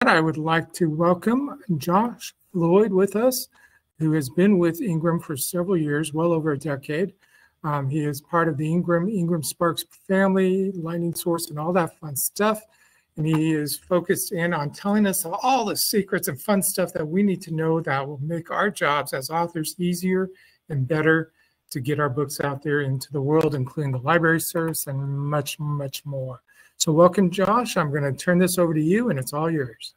that, I would like to welcome Josh Floyd with us, who has been with Ingram for several years, well over a decade. He is part of the Ingram Sparks family, Lightning Source, and all that fun stuff. And he is focused in on telling us all the secrets and fun stuff that we need to know that will make our jobs as authors easier and better to get our books out there into the world, including the library service and much, much more. So welcome, Josh. I'm going to turn this over to you, and it's all yours.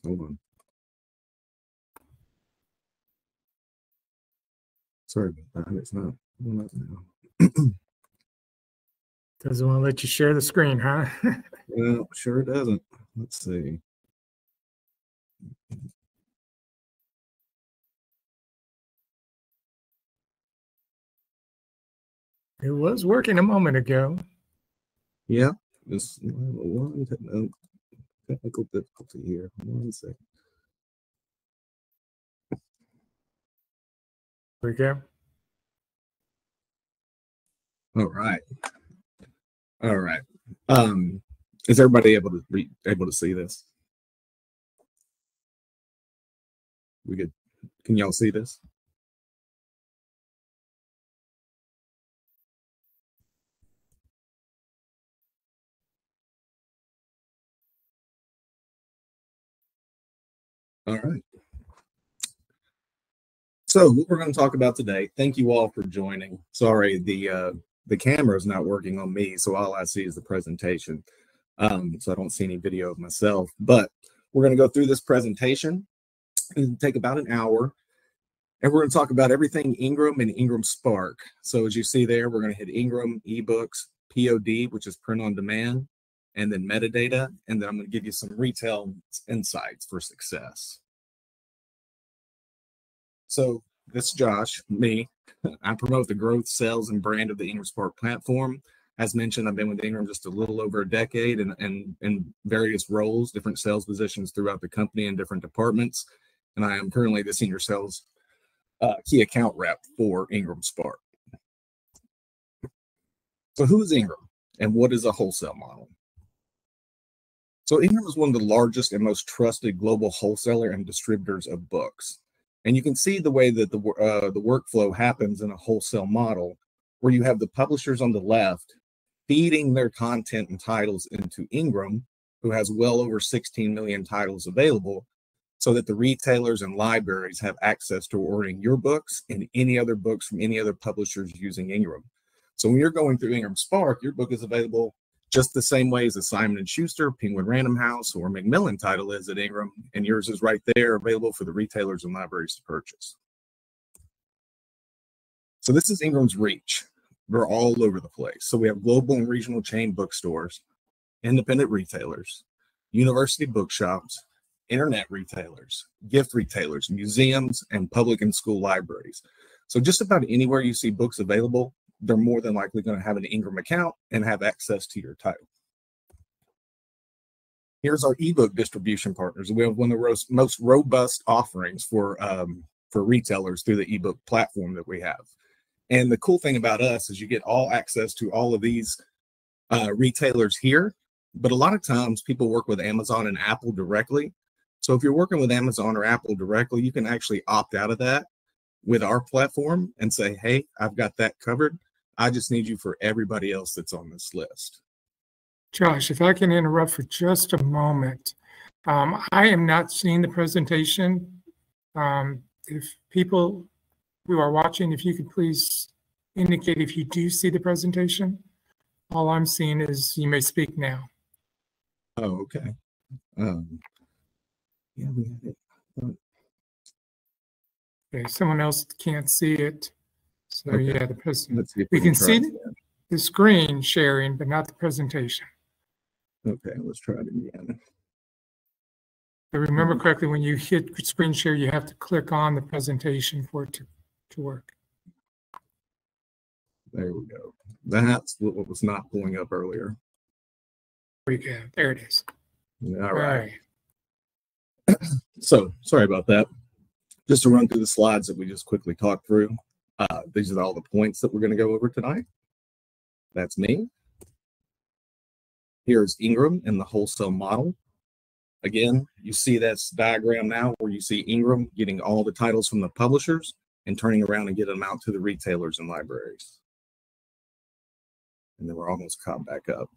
Hold on. Sorry about that. It's not now. Doesn't want to let you share the screen, huh? Well, sure doesn't. Let's see. It was working a moment ago. Yeah, just one technical difficulty here. 1 second. There we go. All right. All right. Is everybody able to see this? We good? Can y'all see this? All right. So what we're going to talk about today, thank you all for joining. Sorry, the camera is not working on me, so all I see is the presentation. So I don't see any video of myself, but we're going to go through this presentation and take about an hour, and we're going to talk about everything Ingram and Ingram Spark. So as you see there, we're going to hit Ingram, ebooks, POD, which is print on demand, and then metadata, and then I'm going to give you some retail insights for success. So this is Josh, me. I promote the growth, sales, and brand of the Ingram Spark platform. As mentioned, I've been with Ingram just a little over a decade and in various roles, different sales positions throughout the company in different departments. And I am currently the senior sales key account rep for Ingram Spark. So who is Ingram and what is a wholesale model? So Ingram is one of the largest and most trusted global wholesaler and distributors of books. And you can see the way that the workflow happens in a wholesale model, where you have the publishers on the left feeding their content and titles into Ingram, who has well over 16 million titles available, so that the retailers and libraries have access to ordering your books and any other books from any other publishers using Ingram. So when you're going through Ingram Spark, your book is available just the same way as a Simon & Schuster, Penguin Random House, or Macmillan title is at Ingram, and yours is right there available for the retailers and libraries to purchase. So this is Ingram's reach. We're all over the place. So we have global and regional chain bookstores, independent retailers, university bookshops, internet retailers, gift retailers, museums, and public and school libraries. So just about anywhere you see books available, they're more than likely going to have an Ingram account and have access to your title. Here's our ebook distribution partners. We have one of the most robust offerings for retailers through the ebook platform that we have. And the cool thing about us is you get all access to all of these retailers here, but a lot of times people work with Amazon and Apple directly. So if you're working with Amazon or Apple directly, you can actually opt out of that with our platform and say, hey, I've got that covered. I just need you for everybody else that's on this list. Josh, if I can interrupt for just a moment. I am not seeing the presentation. If people who are watching, if you could please indicate if you do see the presentation. All I'm seeing is you may speak now. Oh, okay. Yeah, we have it. Okay, someone else can't see it. So okay. Yeah, the presentation. We can see the screen sharing, but not the presentation. Okay, let's try it again. If I remember correctly, when you hit screen share, you have to click on the presentation for it to work. There we go. That's what was not pulling up earlier. There we go. There it is. All right. So sorry about that. Just to run through the slides that we just quickly talked through. These are all the points that we're going to go over tonight. That's me. Here's Ingram in the wholesale model. Again, you see this diagram now where you see Ingram getting all the titles from the publishers and turning around and getting them out to the retailers and libraries. And then we're almost caught back up.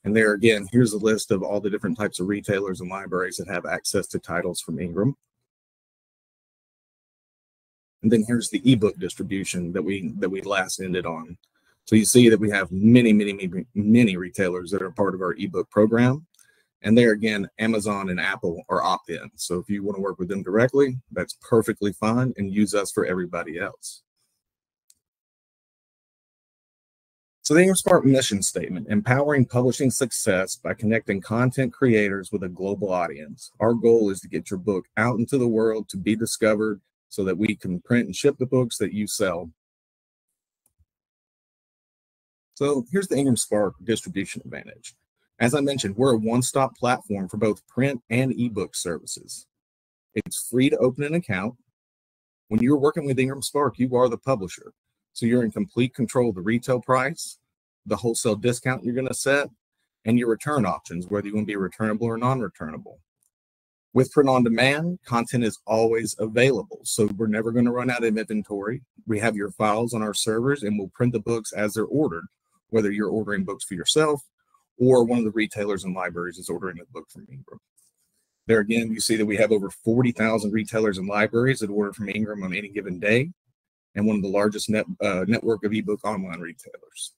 And there again, here's a list of all the different types of retailers and libraries that have access to titles from Ingram. And then here's the ebook distribution that we last ended on. So you see that we have many retailers that are part of our ebook program. And there again, Amazon and Apple are opt-in. So if you want to work with them directly, that's perfectly fine, and use us for everybody else. So the Ingram Spark mission statement: empowering publishing success by connecting content creators with a global audience. Our goal is to get your book out into the world to be discovered so that we can print and ship the books that you sell. So here's the Ingram Spark distribution advantage. As I mentioned, we're a one-stop platform for both print and ebook services. It's free to open an account. When you're working with Ingram Spark, you are the publisher. So you're in complete control of the retail price, the wholesale discount you're going to set, and your return options, whether you want to be returnable or non-returnable. With print on demand, content is always available. So we're never going to run out of inventory. We have your files on our servers, and we'll print the books as they're ordered, whether you're ordering books for yourself or one of the retailers and libraries is ordering a book from Ingram. There again, you see that we have over 40,000 retailers and libraries that order from Ingram on any given day, and one of the largest network of ebook online retailers.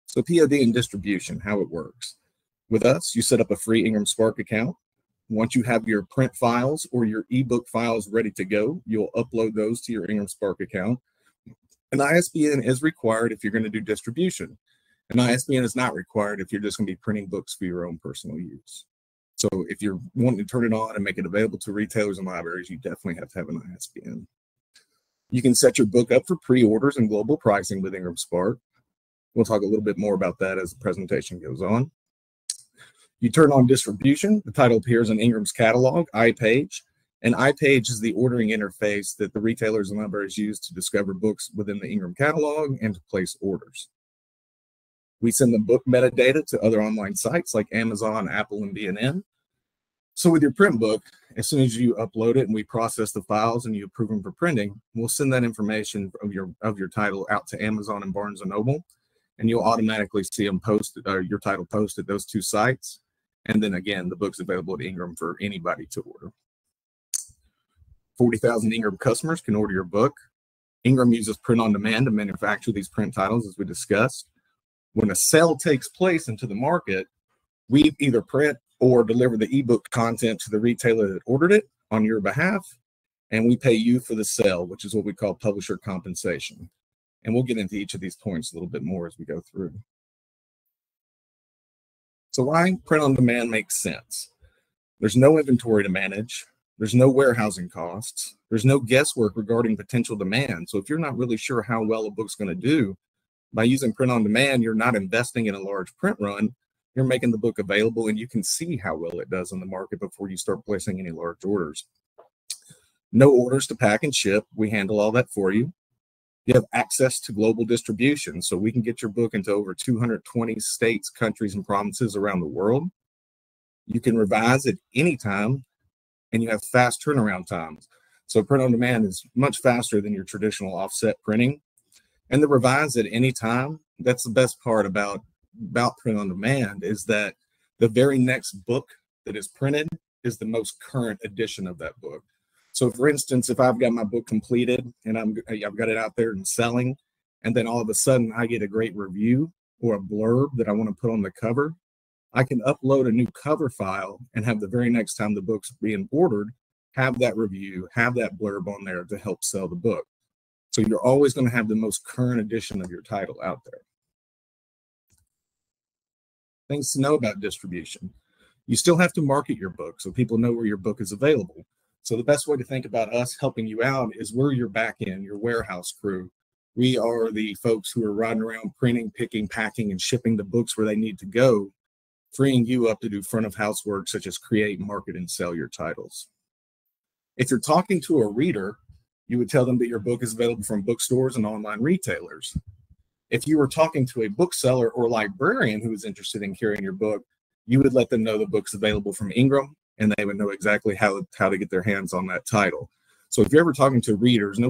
So POD and distribution, how it works. With us, you set up a free Ingram Spark account. Once you have your print files or your ebook files ready to go, you'll upload those to your Ingram Spark account. An ISBN is required if you're going to do distribution. An ISBN is not required if you're just going to be printing books for your own personal use. So if you're wanting to turn it on and make it available to retailers and libraries, you definitely have to have an ISBN. You can set your book up for pre-orders and global pricing with Ingram Spark. We'll talk a little bit more about that as the presentation goes on. You turn on distribution. The title appears in Ingram's catalog, iPage. And iPage is the ordering interface that the retailers and libraries use to discover books within the Ingram catalog and to place orders. We send the book metadata to other online sites like Amazon, Apple, and B&N. So with your print book, as soon as you upload it and we process the files and you approve them for printing, we'll send that information of your title out to Amazon and Barnes & Noble, and you'll automatically see them posted, your title posted those two sites. And then again, the book's available at Ingram for anybody to order. 40,000 Ingram customers can order your book. Ingram uses print on demand to manufacture these print titles, as we discussed. When a sale takes place into the market, we either print or deliver the ebook content to the retailer that ordered it on your behalf, and we pay you for the sale, which is what we call publisher compensation. And we'll get into each of these points a little bit more as we go through. So why print on demand makes sense? There's no inventory to manage. There's no warehousing costs. There's no guesswork regarding potential demand. So if you're not really sure how well a book's going to do, by using print on demand, you're not investing in a large print run. You're making the book available, and you can see how well it does in the market before you start placing any large orders. No orders to pack and ship. We handle all that for you. You have access to global distribution, so we can get your book into over 220 states, countries, and provinces around the world. You can revise at any time, and you have fast turnaround times. So print on demand is much faster than your traditional offset printing. And the revise at any time, that's the best part about print on demand, is that the very next book that is printed is the most current edition of that book. So for instance, if I've got my book completed and I've got it out there and selling, and then all of a sudden I get a great review or a blurb that I want to put on the cover, I can upload a new cover file and have the very next time the book's being ordered, have that review, have that blurb on there to help sell the book. So you're always going to have the most current edition of your title out there. Things to know about distribution. You still have to market your book so people know where your book is available. So the best way to think about us helping you out is we're your back end, your warehouse crew. We are the folks who are riding around printing, picking, packing, and shipping the books where they need to go freeing you up to do front of house work such as create, market, and sell your titles. If you're talking to a reader, you would tell them that your book is available from bookstores and online retailers. If you were talking to a bookseller or librarian who is interested in carrying your book, you would let them know the book's available from Ingram, and they would know exactly how to get their hands on that title. So if you're ever talking to readers,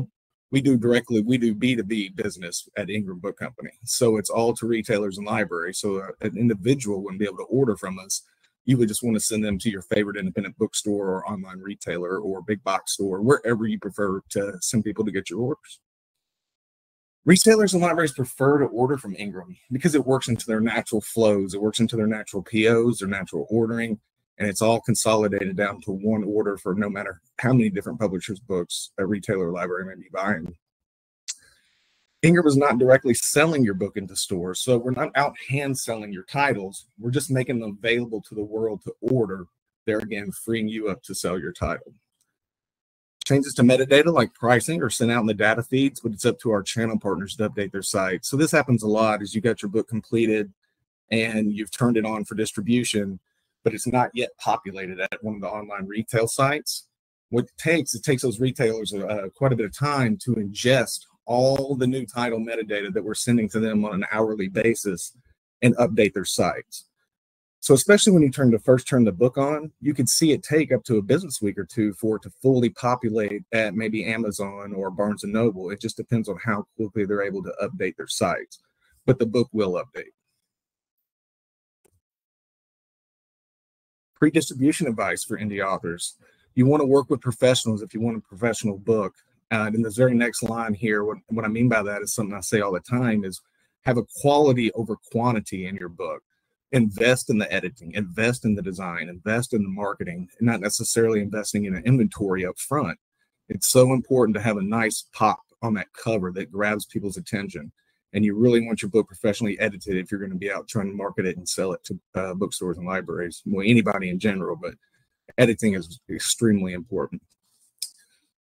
we do B2B business at Ingram Book Company. So it's all to retailers and libraries. So an individual wouldn't be able to order from us. You would just want to send them to your favorite independent bookstore or online retailer or big box store, wherever you prefer to send people to get your orders. Retailers and libraries prefer to order from Ingram because it works into their natural flows. It works into their natural POs, their natural ordering, and it's all consolidated down to one order for no matter how many different publishers' books a retailer or library may be buying. Ingram is not directly selling your book into stores, so we're not out hand selling your titles. We're just making them available to the world to order, there again, freeing you up to sell your title. Changes to metadata like pricing are sent out in the data feeds, but it's up to our channel partners to update their site. So this happens a lot as you got your book completed and you've turned it on for distribution, but it's not yet populated at one of the online retail sites. What it takes those retailers quite a bit of time to ingest all the new title metadata that we're sending to them on an hourly basis and update their sites. So especially when you first turn the book on, you could see it take up to a business week or two for it to fully populate at maybe Amazon or Barnes & Noble. It just depends on how quickly they're able to update their sites, but the book will update. Pre-distribution advice for indie authors. You want to work with professionals if you want a professional book. In this very next line here, what I mean by that is something I say all the time is have a quality over quantity in your book. Invest in the editing, invest in the design, invest in the marketing, and not necessarily investing in an inventory up front. It's so important to have a nice pop on that cover that grabs people's attention. And you really want your book professionally edited if you're going to be out trying to market it and sell it to bookstores and libraries, well, anybody in general, but editing is extremely important.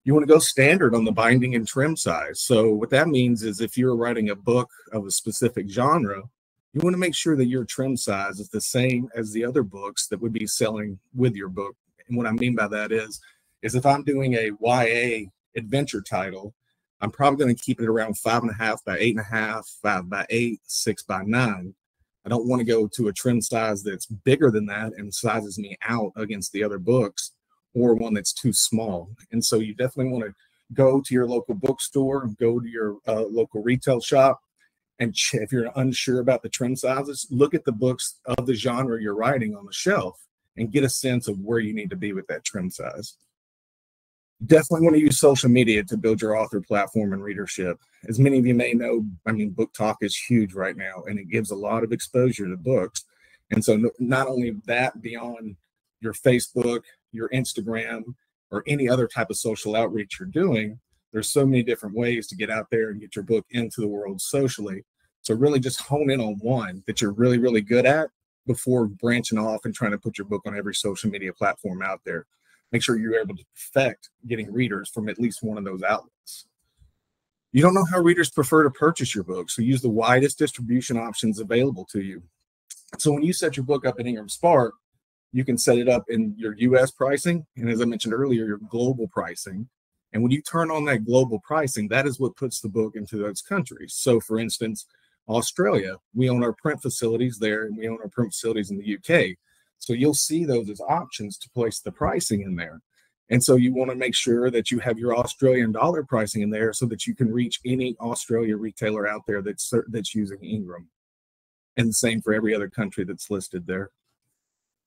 You want to go standard on the binding and trim size. So what that means is if you're writing a book of a specific genre, you want to make sure that your trim size is the same as the other books that would be selling with your book. And what I mean by that is if I'm doing a YA adventure title, I'm probably going to keep it around 5.5 by 8.5, 5 by 8, 6 by 9. I don't want to go to a trim size that's bigger than that and sizes me out against the other books, or one that's too small. And so you definitely want to go to your local bookstore, go to your local retail shop, and if you're unsure about the trim sizes, look at the books of the genre you're writing on the shelf and get a sense of where you need to be with that trim size. Definitely want to use social media to build your author platform and readership. As many of you may know, Book Talk is huge right now, and it gives a lot of exposure to books. And so not only that, beyond your Facebook, your Instagram, or any other type of social outreach you're doing, there's so many different ways to get out there and get your book into the world socially. So really just hone in on one that you're really, really good at before branching off and trying to put your book on every social media platform out there. Make sure you're able to perfect getting readers from at least one of those outlets. You don't know how readers prefer to purchase your book, so use the widest distribution options available to you. So when you set your book up in Ingram Spark, you can set it up in your US pricing, and as I mentioned earlier, your global pricing. And when you turn on that global pricing, that is what puts the book into those countries. So for instance, Australia, we own our print facilities there, and we own our print facilities in the UK. So you'll see those as options to place the pricing in there. And so you want to make sure that you have your Australian dollar pricing in there so that you can reach any Australia retailer out there that's using Ingram. And the same for every other country that's listed there.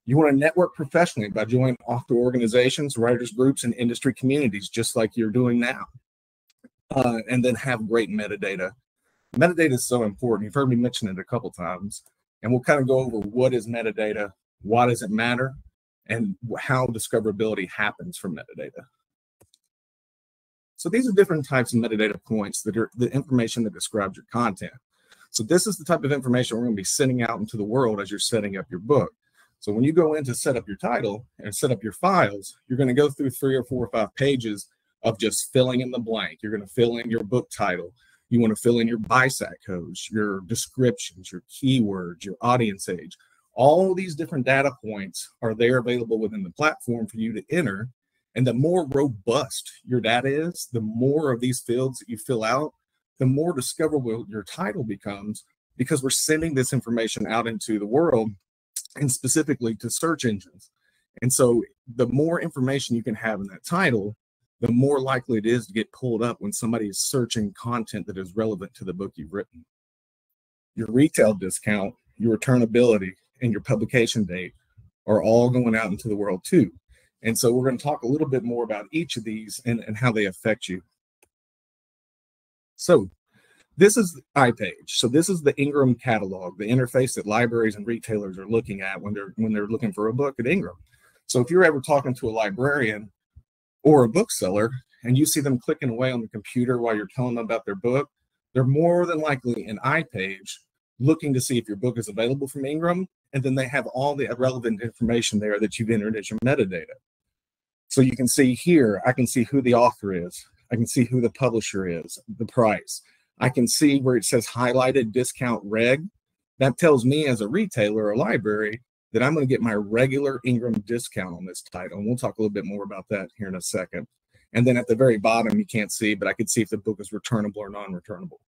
You want to network professionally by joining author organizations, writers groups, and industry communities, just like you're doing now. And then have great metadata. Metadata is so important. You've heard me mention it a couple times. And we'll kind of go over what is metadata, why does it matter, and how discoverability happens from metadata. So these are different types of metadata points that are the information that describes your content. So this is the type of information we're going to be sending out into the world as you're setting up your book. So when you go in to set up your title and set up your files, you're going to go through 3 or 4 or 5 pages of just filling in the blank. You're going to fill in your book title. You want to fill in your BISAC codes, your descriptions, your keywords, your audience age. All these different data points are there available within the platform for you to enter. And the more robust your data is, the more of these fields that you fill out, the more discoverable your title becomes, because we're sending this information out into the world and specifically to search engines. And so the more information you can have in that title, the more likely it is to get pulled up when somebody is searching content that is relevant to the book you've written. Your retail discount, your returnability, and your publication date are all going out into the world too. And so we're going to talk a little bit more about each of these and how they affect you. So this is the iPage. So this is the Ingram catalog, the interface that libraries and retailers are looking at when they're looking for a book at Ingram. So if you're ever talking to a librarian or a bookseller and you see them clicking away on the computer while you're telling them about their book, they're more than likely in iPage looking to see if your book is available from Ingram, and then they have all the relevant information there that you've entered as your metadata. So you can see here, I can see who the author is. I can see who the publisher is, the price. I can see where it says highlighted discount reg. That tells me as a retailer or library that I'm going to get my regular Ingram discount on this title. And we'll talk a little bit more about that here in a second. And then at the very bottom, you can't see, but I can see if the book is returnable or non-returnable.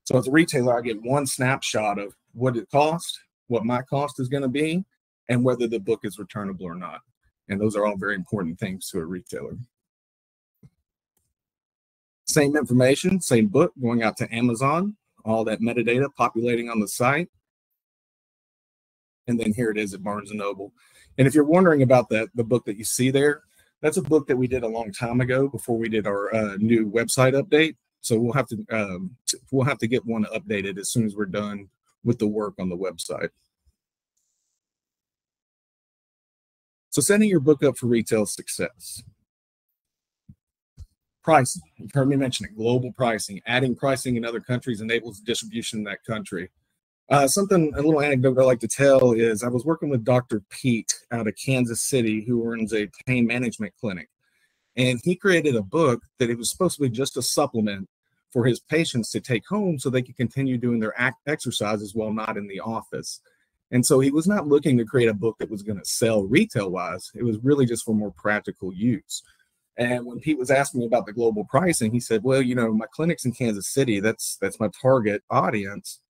So as a retailer, I get one snapshot of what it costs, what my cost is going to be, and whether the book is returnable or not. And those are all very important things to a retailer. Same information, same book going out to Amazon, all that metadata populating on the site. And then here it is at Barnes & Noble. And if you're wondering about the book that you see there, that's a book that we did a long time ago before we did our new website update. So we'll have to get one updated as soon as we're done with the work on the website. So setting your book up for retail success. Pricing. You've heard me mention it. Global pricing. Adding pricing in other countries enables distribution in that country. A little anecdote I like to tell is I was working with Dr. Pete out of Kansas City, who runs a pain management clinic. And he created a book that it was supposed to be just a supplement for his patients to take home so they could continue doing their exercises while not in the office. And so he was not looking to create a book that was going to sell retail-wise. It was really just for more practical use. And when Pete was asking me about the global pricing, he said, well, you know, my clinic's in Kansas City. That's my target audience.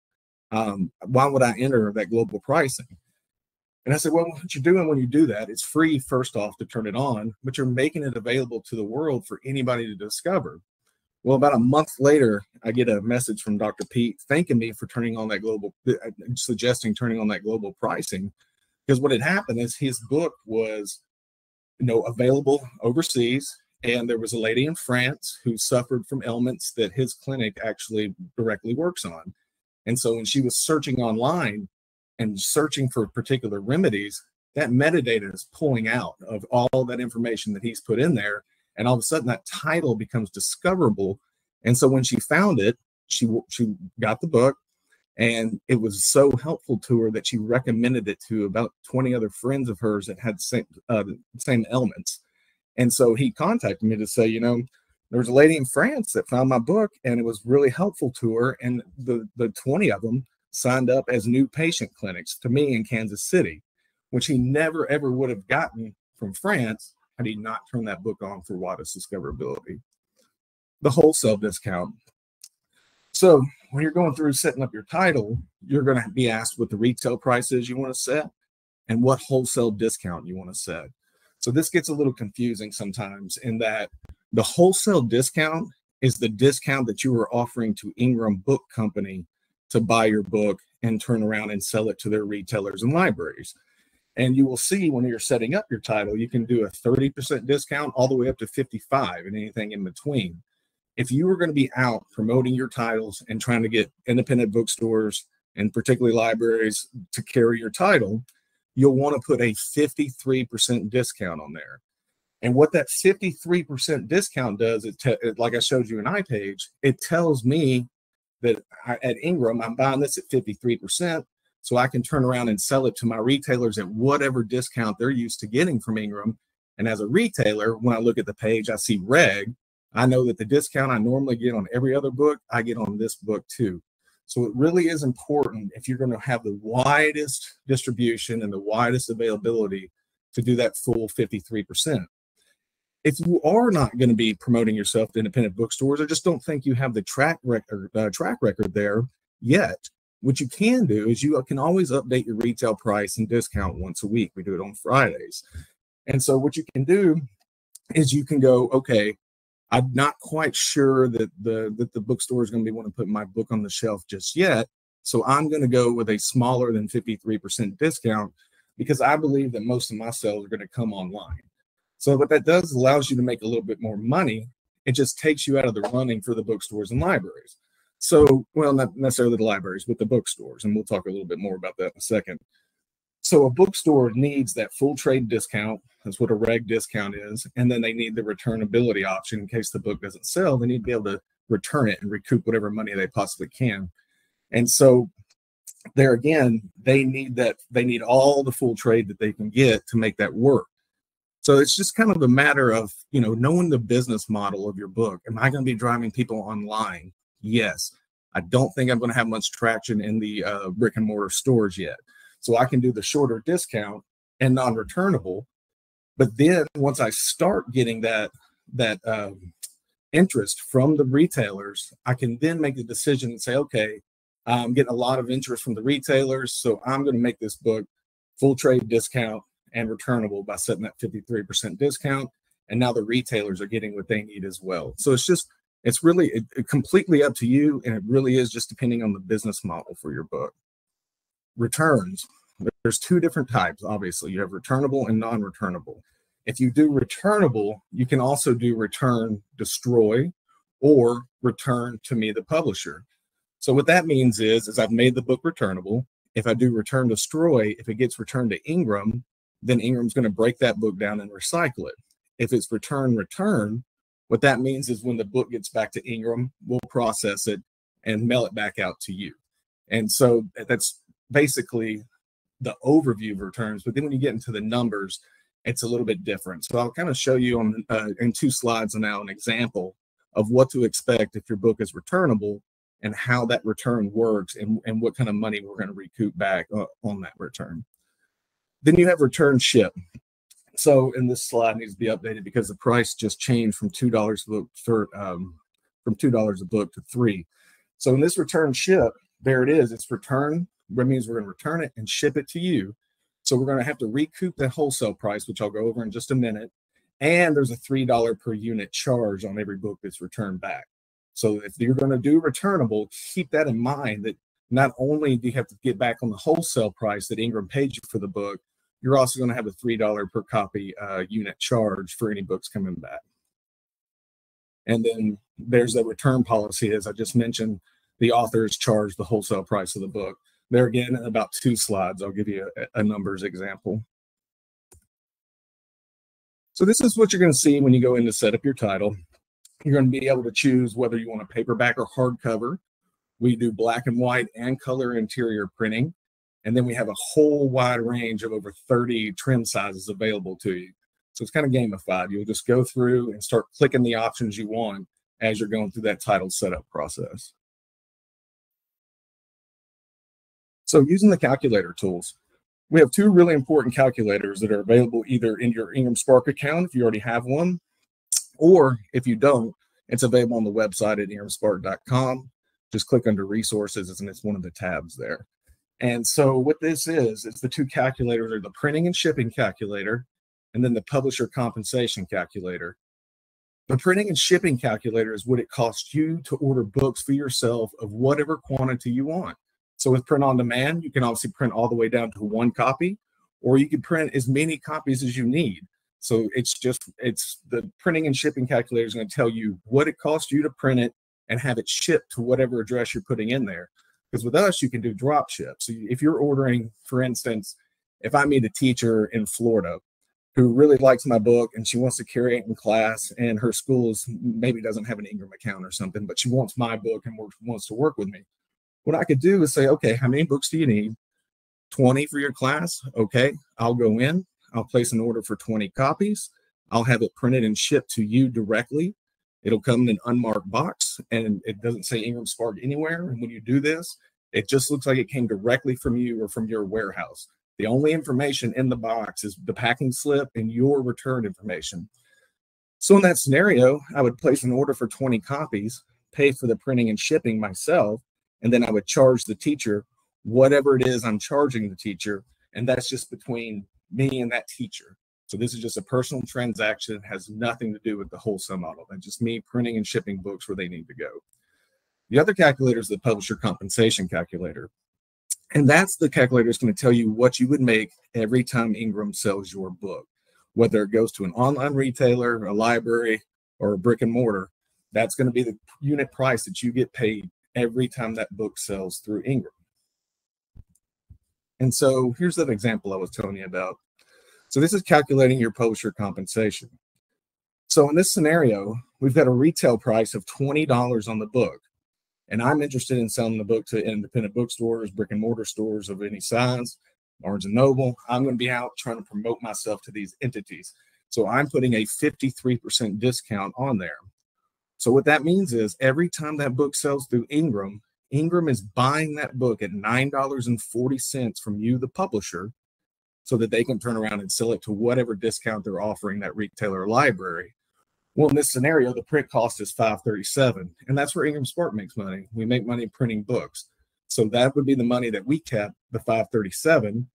Why would I enter that global pricing? And I said, well, what you're doing when you do that, it's free, first off, to turn it on, but you're making it available to the world for anybody to discover. Well, about a month later, I get a message from Dr. Pete thanking me for suggesting turning on that global pricing. Because what had happened is his book was, available overseas. And there was a lady in France who suffered from ailments that his clinic actually directly works on. And so when she was searching online and searching for particular remedies, that metadata is pulling out of all that information that he's put in there. And all of a sudden that title becomes discoverable. And so when she found it, she got the book, and it was so helpful to her that she recommended it to about 20 other friends of hers that had the same ailments. And so he contacted me to say, there was a lady in France that found my book and it was really helpful to her. And the 20 of them signed up as new patient clinics to me in Kansas City, which he never, ever would have gotten from France had he not turned that book on for widest discoverability. The wholesale discount. So when you're going through setting up your title, you're going to be asked what the retail price is you want to set and what wholesale discount you want to set. So this gets a little confusing sometimes in that the wholesale discount is the discount that you are offering to Ingram Book Company to buy your book and turn around and sell it to their retailers and libraries. And you will see when you're setting up your title, you can do a 30% discount all the way up to 55% and anything in between. If you were going to be out promoting your titles and trying to get independent bookstores and particularly libraries to carry your title, you'll want to put a 53% discount on there. And what that 53% discount does, like I showed you in iPage, it tells me that at Ingram, I'm buying this at 53%, so I can turn around and sell it to my retailers at whatever discount they're used to getting from Ingram. And as a retailer, when I look at the page, I see reg. I know that the discount I normally get on every other book, I get on this book too. So it really is important, if you're going to have the widest distribution and the widest availability, to do that full 53%. If you are not going to be promoting yourself to independent bookstores, or just don't think you have the track record there yet, what you can do is you can always update your retail price and discount once a week. We do it on Fridays. And so what you can do is you can go, okay, I'm not quite sure that the bookstore is going to be wanting to put my book on the shelf just yet. So I'm going to go with a smaller than 53% discount, because I believe that most of my sales are going to come online. So what that does, allows you to make a little bit more money. It just takes you out of the running for the bookstores and libraries. So, well, not necessarily the libraries, but the bookstores. And we'll talk a little bit more about that in a second. So a bookstore needs that full trade discount. That's what a reg discount is. And then they need the returnability option in case the book doesn't sell. They need to be able to return it and recoup whatever money they possibly can. And so there again, they need all the full trade that they can get to make that work. So it's just kind of a matter of, knowing the business model of your book. Am I going to be driving people online? Yes. I don't think I'm going to have much traction in the brick and mortar stores yet. So I can do the shorter discount and non-returnable. But then once I start getting that interest from the retailers, I can then make the decision and say, okay, I'm getting a lot of interest from the retailers, so I'm going to make this book full trade discount and returnable by setting that 53% discount. And now the retailers are getting what they need as well. So it's really completely up to you. And it really is just depending on the business model for your book. Returns. There's two different types, obviously. You have returnable and non-returnable. If you do returnable, you can also do return, destroy, or return to me, the publisher. So what that means is I've made the book returnable. If I do return, destroy, if it gets returned to Ingram, then Ingram's going to break that book down and recycle it. If it's return, what that means is when the book gets back to Ingram, we'll process it and mail it back out to you. And so that's basically the overview of returns. But then when you get into the numbers, it's a little bit different. So I'll kind of show you in 2 slides now an example of what to expect if your book is returnable and how that return works and what kind of money we're going to recoup back on that return. Then you have return ship. So in this slide needs to be updated because the price just changed from $2 a book from $2 a book to $3. So in this return ship, there it is. It's return. That means we're going to return it and ship it to you. So we're going to have to recoup the wholesale price, which I'll go over in just a minute. And there's a $3 per unit charge on every book that's returned back. So if you're going to do returnable, keep that in mind, that not only do you have to get back on the wholesale price that Ingram paid you for the book, you're also going to have a $3 per copy unit charge for any books coming back. And then there's the return policy. As I just mentioned, the authors charge the wholesale price of the book. There again, in about 2 slides, I'll give you a numbers example. So this is what you're going to see when you go in to set up your title. You're going to be able to choose whether you want a paperback or hardcover. We do black and white and color interior printing. And then we have a whole wide range of over 30 trim sizes available to you. So it's kind of gamified. You'll just go through and start clicking the options you want as you're going through that title setup process. So using the calculator tools, we have 2 really important calculators that are available either in your Ingram Spark account if you already have one, or if you don't, it's available on the website at ingramspark.com. Just click under resources and it's one of the tabs there. And so what this is, it's the 2 calculators are the printing and shipping calculator and then the publisher compensation calculator. The printing and shipping calculator is what it costs you to order books for yourself of whatever quantity you want. So with print on demand, you can obviously print all the way down to 1 copy, or you can print as many copies as you need. So it's the printing and shipping calculator is going to tell you what it costs you to print it and have it shipped to whatever address you're putting in there. Because with us, you can do drop ship. So if you're ordering, for instance, if I meet a teacher in Florida who really likes my book and she wants to carry it in class and her school maybe doesn't have an Ingram account or something, but she wants my book and wants to work with me. What I could do is say, okay, how many books do you need? 20 for your class. Okay, I'll go in. I'll place an order for 20 copies. I'll have it printed and shipped to you directly. It'll come in an unmarked box, and it doesn't say Ingram Spark anywhere. And when you do this, it just looks like it came directly from you or from your warehouse. The only information in the box is the packing slip and your return information. So in that scenario, I would place an order for 20 copies, pay for the printing and shipping myself, and then I would charge the teacher whatever it is I'm charging the teacher, and that's just between me and that teacher. So this is just a personal transaction. It has nothing to do with the wholesale model. That's just me printing and shipping books where they need to go. The other calculator is the publisher compensation calculator. And that's the calculator that's going to tell you what you would make every time Ingram sells your book, whether it goes to an online retailer, a library, or a brick and mortar. That's going to be the unit price that you get paid every time that book sells through Ingram. And so here's that example I was telling you about. So this is calculating your publisher compensation. So in this scenario, we've got a retail price of $20 on the book. And I'm interested in selling the book to independent bookstores, brick and mortar stores of any size, Barnes and Noble. I'm going to be out trying to promote myself to these entities. So I'm putting a 53% discount on there. So what that means is every time that book sells through Ingram, Ingram is buying that book at $9.40 from you, the publisher, so that they can turn around and sell it to whatever discount they're offering that retailer or library. Well, in this scenario, the print cost is $5.37, and that's where Ingram Spark makes money. We make money printing books. So that would be the money that we kept, the $5.37,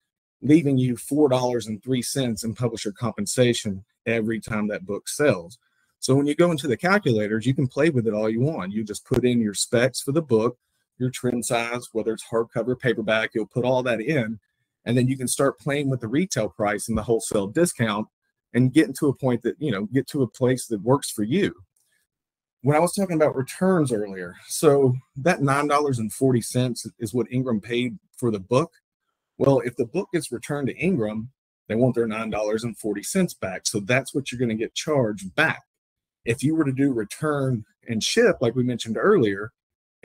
leaving you $4.03 in publisher compensation every time that book sells. So when you go into the calculators, you can play with it all you want. You just put in your specs for the book, your trim size, whether it's hardcover, paperback, you'll put all that in, and then you can start playing with the retail price and the wholesale discount and get to a point that, get to a place that works for you. When I was talking about returns earlier, so that $9.40 is what Ingram paid for the book. Well, if the book gets returned to Ingram, they want their $9.40 back. So that's what you're going to get charged back. If you were to do return and ship, like we mentioned earlier,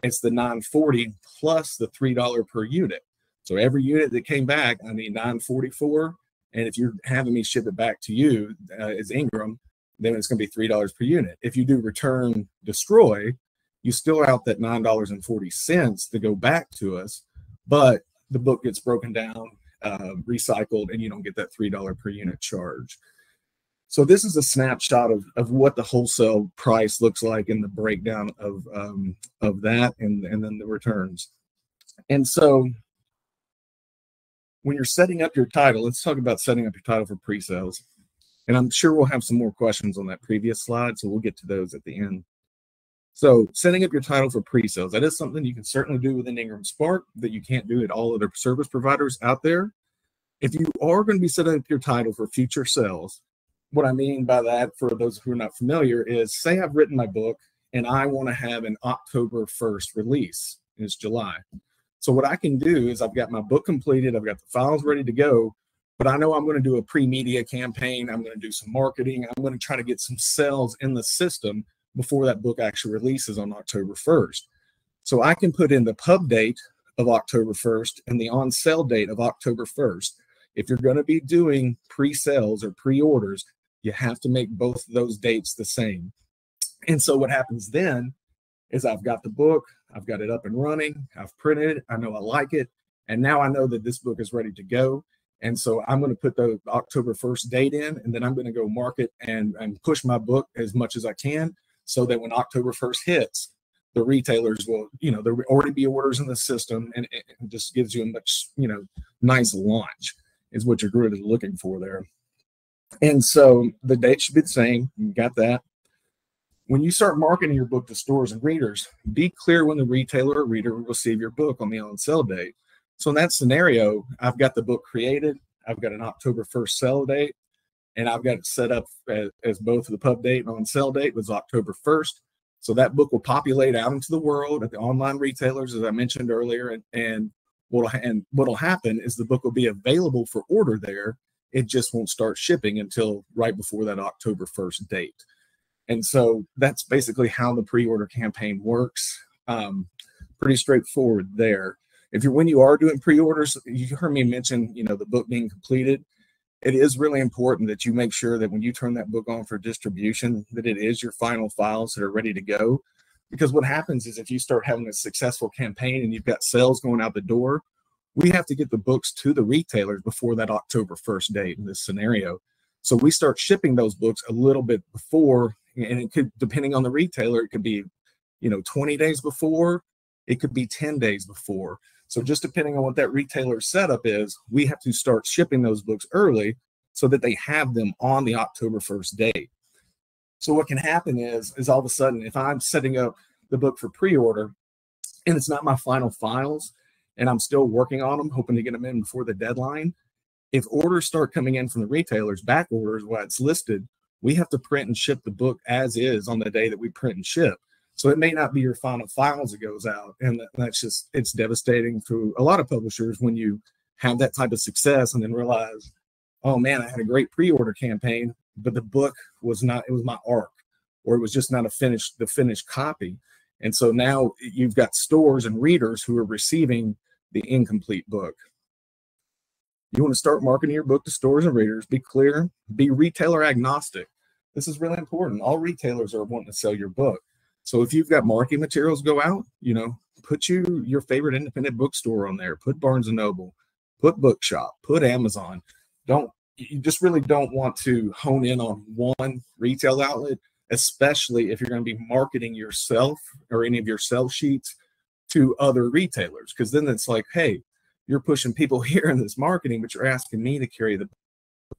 it's the $9.40 plus the $3 per unit. So every unit that came back, I need $9.44. And if you're having me ship it back to you as Ingram, then it's going to be $3 per unit. If you do return destroy, you still out that $9.40 to go back to us, but the book gets broken down, recycled, and you don't get that $3 per unit charge. So this is a snapshot of what the wholesale price looks like in the breakdown of that and then the returns. And so when you're setting up your title, let's talk about setting up your title for pre-sales. And I'm sure we'll have some more questions on that previous slide, so we'll get to those at the end. So setting up your title for pre-sales, that is something you can certainly do within Ingram Spark that you can't do at all other service providers out there. If you are going to be setting up your title for future sales, what I mean by that, for those who are not familiar, is say I've written my book and I want to have an October 1st release, and it's July. So what I can do is I've got my book completed, I've got the files ready to go, but I know I'm going to do a pre-media campaign, I'm going to do some marketing, I'm going to try to get some sales in the system before that book actually releases on October 1st. So I can put in the pub date of October 1st and the on-sale date of October 1st. If you're going to be doing pre-sales or pre-orders, you have to make both of those dates the same. And so what happens then is I've got the book, I've got it up and running, I've printed it, I know I like it, and now I know that this book is ready to go. And so I'm going to put the October 1st date in, and then I'm going to go market and push my book as much as I can, so that when October 1st hits, the retailers will, there will already be orders in the system, and it just gives you a much, nice launch is what you're really looking for there. And so the date should be the same. You got that. When you start marketing your book to stores and readers, be clear when the retailer or reader will receive your book on the on-sale date. So in that scenario, I've got the book created, I've got an October 1st sell date, and I've got it set up as both the pub date and on-sale date was October 1st. So that book will populate out into the world at the online retailers, as I mentioned earlier, and what'll happen is the book will be available for order there. It just won't start shipping until right before that October 1st date. And so that's basically how the pre-order campaign works. Pretty straightforward there. When you are doing pre-orders, you heard me mention, the book being completed. it is really important that you make sure that when you turn that book on for distribution, that it is your final files that are ready to go. Because what happens is if you start having a successful campaign and you've got sales going out the door, we have to get the books to the retailers before that October 1st date in this scenario. So we start shipping those books a little bit before, and it could, depending on the retailer, it could be, 20 days before, it could be 10 days before. So just depending on what that retailer's setup is, we have to start shipping those books early so that they have them on the October 1st date. So what can happen is all of a sudden, if I'm setting up the book for pre-order and it's not my final files and I'm still working on them, hoping to get them in before the deadline, if orders start coming in from the retailers, back orders, while it's listed, we have to print and ship the book as is on the day that we print and ship. So it may not be your final files that goes out. And that's just, it's devastating to a lot of publishers when you have that type of success and then realize, oh man, I had a great pre-order campaign, but the book was not, it was my ARC, or it was just not the finished copy. And so now you've got stores and readers who are receiving the incomplete book. You want to start marketing your book to stores and readers. Be clear, be retailer agnostic. This is really important. All retailers are wanting to sell your book. So if you've got marketing materials go out, put your favorite independent bookstore on there. Put Barnes & Noble, put Bookshop, put Amazon. You just really don't want to hone in on one retail outlet, especially if you're going to be marketing yourself or any of your sell sheets to other retailers. Because then it's like, hey, you're pushing people here in this marketing, but you're asking me to carry the book.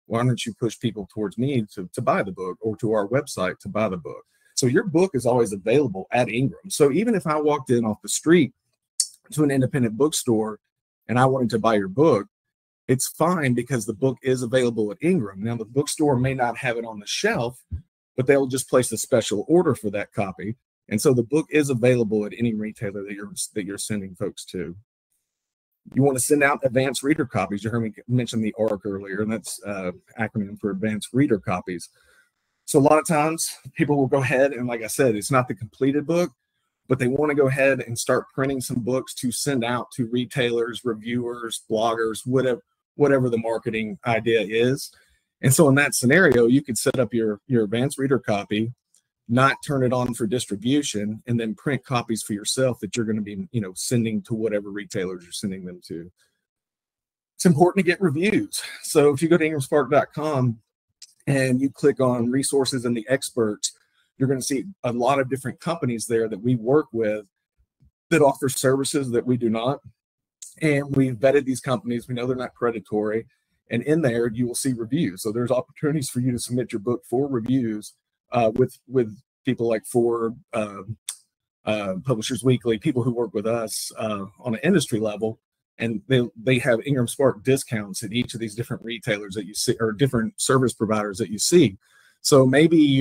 Why don't you push people towards me to buy the book, or to our website to buy the book? So your book is always available at Ingram. So even if I walked in off the street to an independent bookstore and I wanted to buy your book, it's fine because the book is available at Ingram. Now, the bookstore may not have it on the shelf, but they'll just place a special order for that copy. And so the book is available at any retailer that you're sending folks to. You want to send out advanced reader copies. You heard me mention the ARC earlier, and that's acronym for advanced reader copies. So a lot of times people will go ahead and, like I said, it's not the completed book, but they want to go ahead and start printing some books to send out to retailers, reviewers, bloggers, whatever the marketing idea is. And so in that scenario, you could set up your advanced reader copy, not turn it on for distribution, and then print copies for yourself that you're going to be, sending to whatever retailers you're sending them to. It's important to get reviews. So if you go to ingramspark.com and you click on resources and the experts, you're going to see a lot of different companies there that we work with that offer services that we do not. And we've vetted these companies. We know they're not predatory. And in there, you will see reviews. So there's opportunities for you to submit your book for reviews with people like Ford, Publishers Weekly, people who work with us on an industry level. And they have Ingram Spark discounts at each of these different retailers that you see, or different service providers that you see. So maybe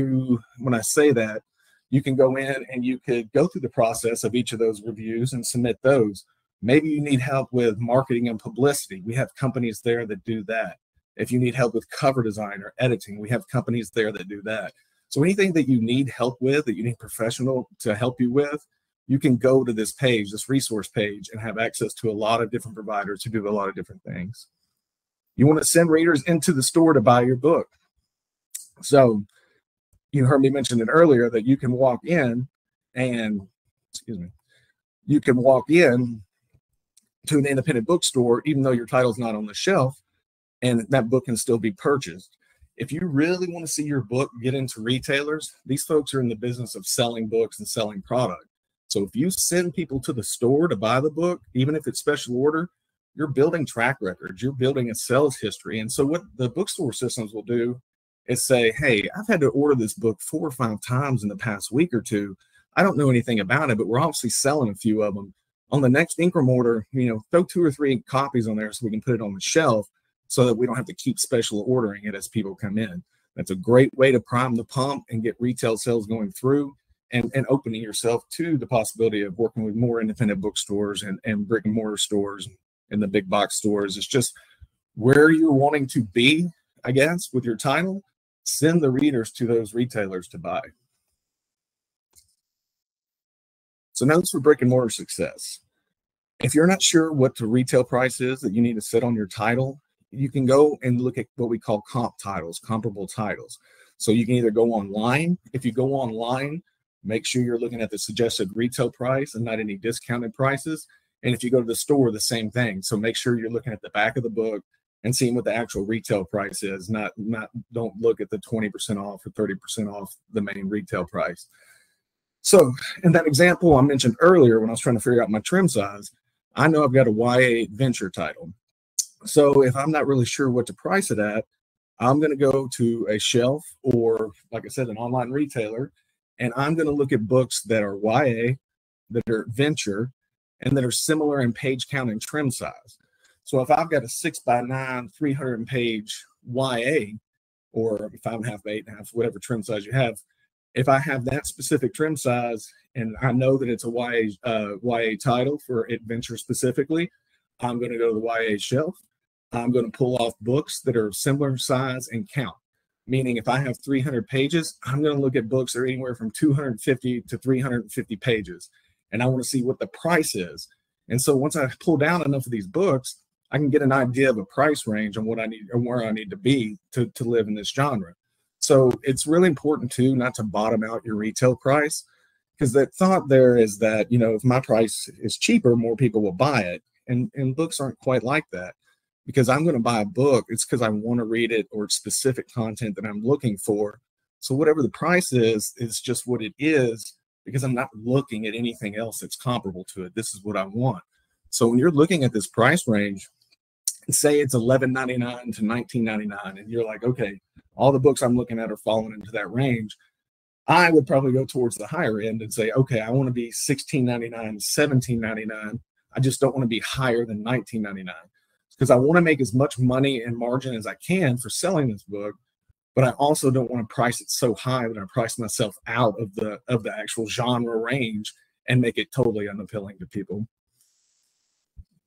when I say that, you can go in and you could go through the process of each of those reviews and submit those. Maybe you need help with marketing and publicity. We have companies there that do that. If you need help with cover design or editing, we have companies there that do that. So anything that you need help with, that you need a professional to help you with, you can go to this page, this resource page, and have access to a lot of different providers who do a lot of different things. You want to send readers into the store to buy your book. So you heard me mention it earlier that you can walk in and, you can walk in to an independent bookstore, even though your title's not on the shelf, and that book can still be purchased. If you really want to see your book get into retailers, these folks are in the business of selling books and selling product. So if you send people to the store to buy the book, even if it's special order, you're building track records, you're building a sales history. And so what the bookstore systems will do is say, hey, I've had to order this book 4 or 5 times in the past week or two. I don't know anything about it, but we're obviously selling a few of them. On the next Ingram order, throw 2 or 3 copies on there so we can put it on the shelf so that we don't have to keep special ordering it as people come in. That's a great way to prime the pump and get retail sales going through and opening yourself to the possibility of working with more independent bookstores and brick and mortar stores and the big box stores. It's just where you're wanting to be, I guess, with your title. Send the readers to those retailers to buy. So notes for brick and mortar success. If you're not sure what the retail price is that you need to set on your title, you can go and look at what we call comp titles, comparable titles. So you can either go online. If you go online, make sure you're looking at the suggested retail price and not any discounted prices. And if you go to the store, the same thing. So make sure you're looking at the back of the book and seeing what the actual retail price is. Don't look at the 20% off or 30% off the main retail price. So in that example I mentioned earlier, when I was trying to figure out my trim size, I know I've got a YA adventure title. So if I'm not really sure what to price it at, I'm going to go to a shelf or, like I said, an online retailer, and I'm going to look at books that are YA, that are adventure, and that are similar in page count and trim size. So if I've got a 6x9, 300-page YA, or 5.5 by 8.5, whatever trim size you have, if I have that specific trim size and I know that it's a YA title for adventure specifically, I'm going to go to the YA shelf. I'm going to pull off books that are similar size and count. Meaning if I have 300 pages, I'm going to look at books that are anywhere from 250 to 350 pages. And I want to see what the price is. And so once I pull down enough of these books, I can get an idea of a price range on what I need or where I need to be to live in this genre. So it's really important too, not to bottom out your retail price, because that thought there is that, you know, if my price is cheaper, more people will buy it. And books aren't quite like that. Because I'm going to buy a book, it's because I want to read it or it's specific content that I'm looking for. So whatever the price is just what it is, because I'm not looking at anything else that's comparable to it. This is what I want. So when you're looking at this price range, say it's $11.99 to $19.99, and you're like, okay, all the books I'm looking at are falling into that range, I would probably go towards the higher end and say, okay, I want to be $16.99, $17.99. I just don't want to be higher than $19.99. Because I want to make as much money and margin as I can for selling this book, but I also don't want to price it so high that I price myself out of the actual genre range and make it totally unappealing to people.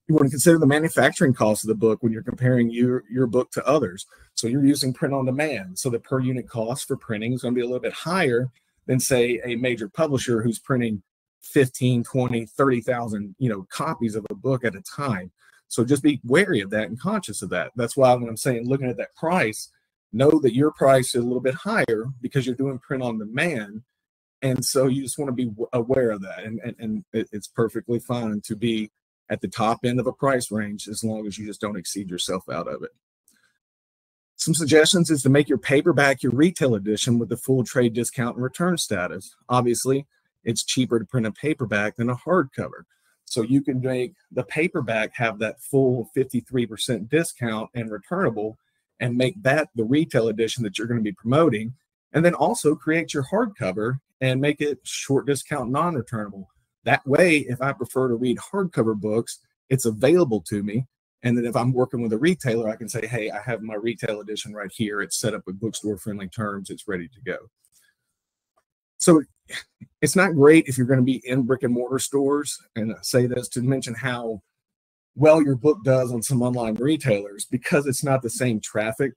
You want to consider the manufacturing cost of the book when you're comparing your book to others. So you're using print on demand. So the per unit cost for printing is going to be a little bit higher than, say, a major publisher who's printing 15, 20, 30,000, copies of a book at a time. So just be wary of that and conscious of that. That's why when I'm saying looking at that price, know that your price is a little bit higher because you're doing print on demand. And so you just want to be aware of that. And it's perfectly fine to be at the top end of a price range as long as you just don't exceed yourself out of it. Some suggestions is to make your paperback your retail edition with the full trade discount and return status. Obviously, it's cheaper to print a paperback than a hardcover. So you can make the paperback have that full 53% discount and returnable and make that the retail edition that you're going to be promoting. And then also create your hardcover and make it short discount non-returnable. That way, if I prefer to read hardcover books, it's available to me. And then if I'm working with a retailer, I can say, hey, I have my retail edition right here. It's set up with bookstore friendly terms. It's ready to go. So it's not great if you're going to be in brick and mortar stores, and I say this to mention how well your book does on some online retailers because it's not the same traffic.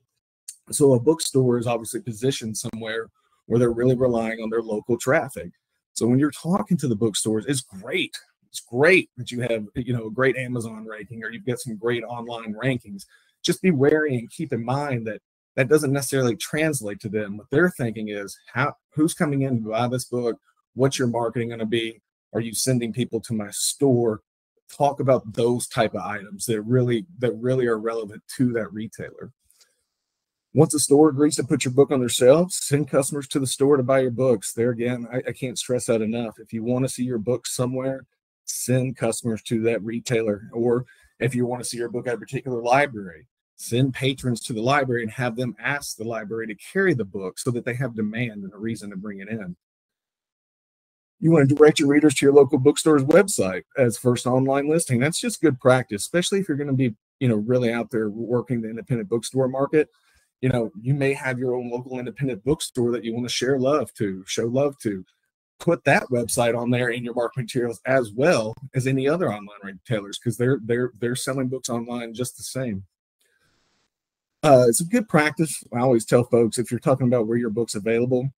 So a bookstore is obviously positioned somewhere where they're really relying on their local traffic. So when you're talking to the bookstores, it's great. It's great that you have, a great Amazon ranking or you've got some great online rankings. Just be wary and keep in mind that that doesn't necessarily translate to them. What they're thinking is, who's coming in to buy this book? What's your marketing going to be? Are you sending people to my store? Talk about those type of items that really are relevant to that retailer. Once a store agrees to put your book on their shelves, send customers to the store to buy your books. There again, I can't stress that enough. If you want to see your book somewhere, send customers to that retailer. Or if you want to see your book at a particular library, send patrons to the library and have them ask the library to carry the book so that they have demand and a reason to bring it in. You want to direct your readers to your local bookstore's website as first online listing. That's just good practice, especially if you're going to be, really out there working the independent bookstore market. You may have your own local independent bookstore that you want to show love to. Put that website on there in your marketing materials as well as any other online retailers, because they're selling books online just the same. It's a good practice. I always tell folks, if you're talking about where your book's available,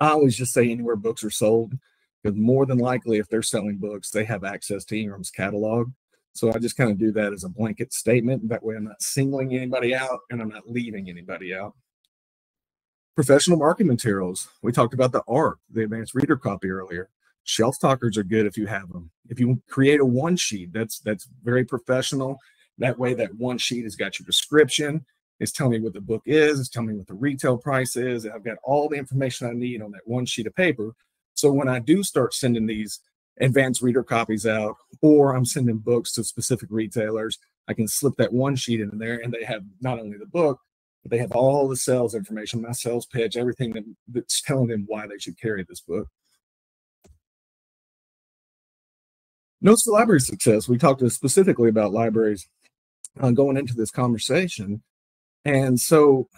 I always just say anywhere books are sold, because more than likely, if they're selling books, they have access to Ingram's catalog. So I just kind of do that as a blanket statement. That way I'm not singling anybody out and I'm not leaving anybody out. Professional marketing materials. We talked about the ARC, the advanced reader copy earlier. Shelf talkers are good if you have them. If you create a one sheet, that's very professional. That way that one sheet has got your description. It's telling me what the book is. It's telling me what the retail price is. I've got all the information I need on that one sheet of paper. So when I do start sending these advanced reader copies out, or I'm sending books to specific retailers, I can slip that one sheet in there and they have not only the book, but they have all the sales information, my sales pitch, everything that's telling them why they should carry this book. Notes for library success. We talked specifically about libraries going into this conversation. And so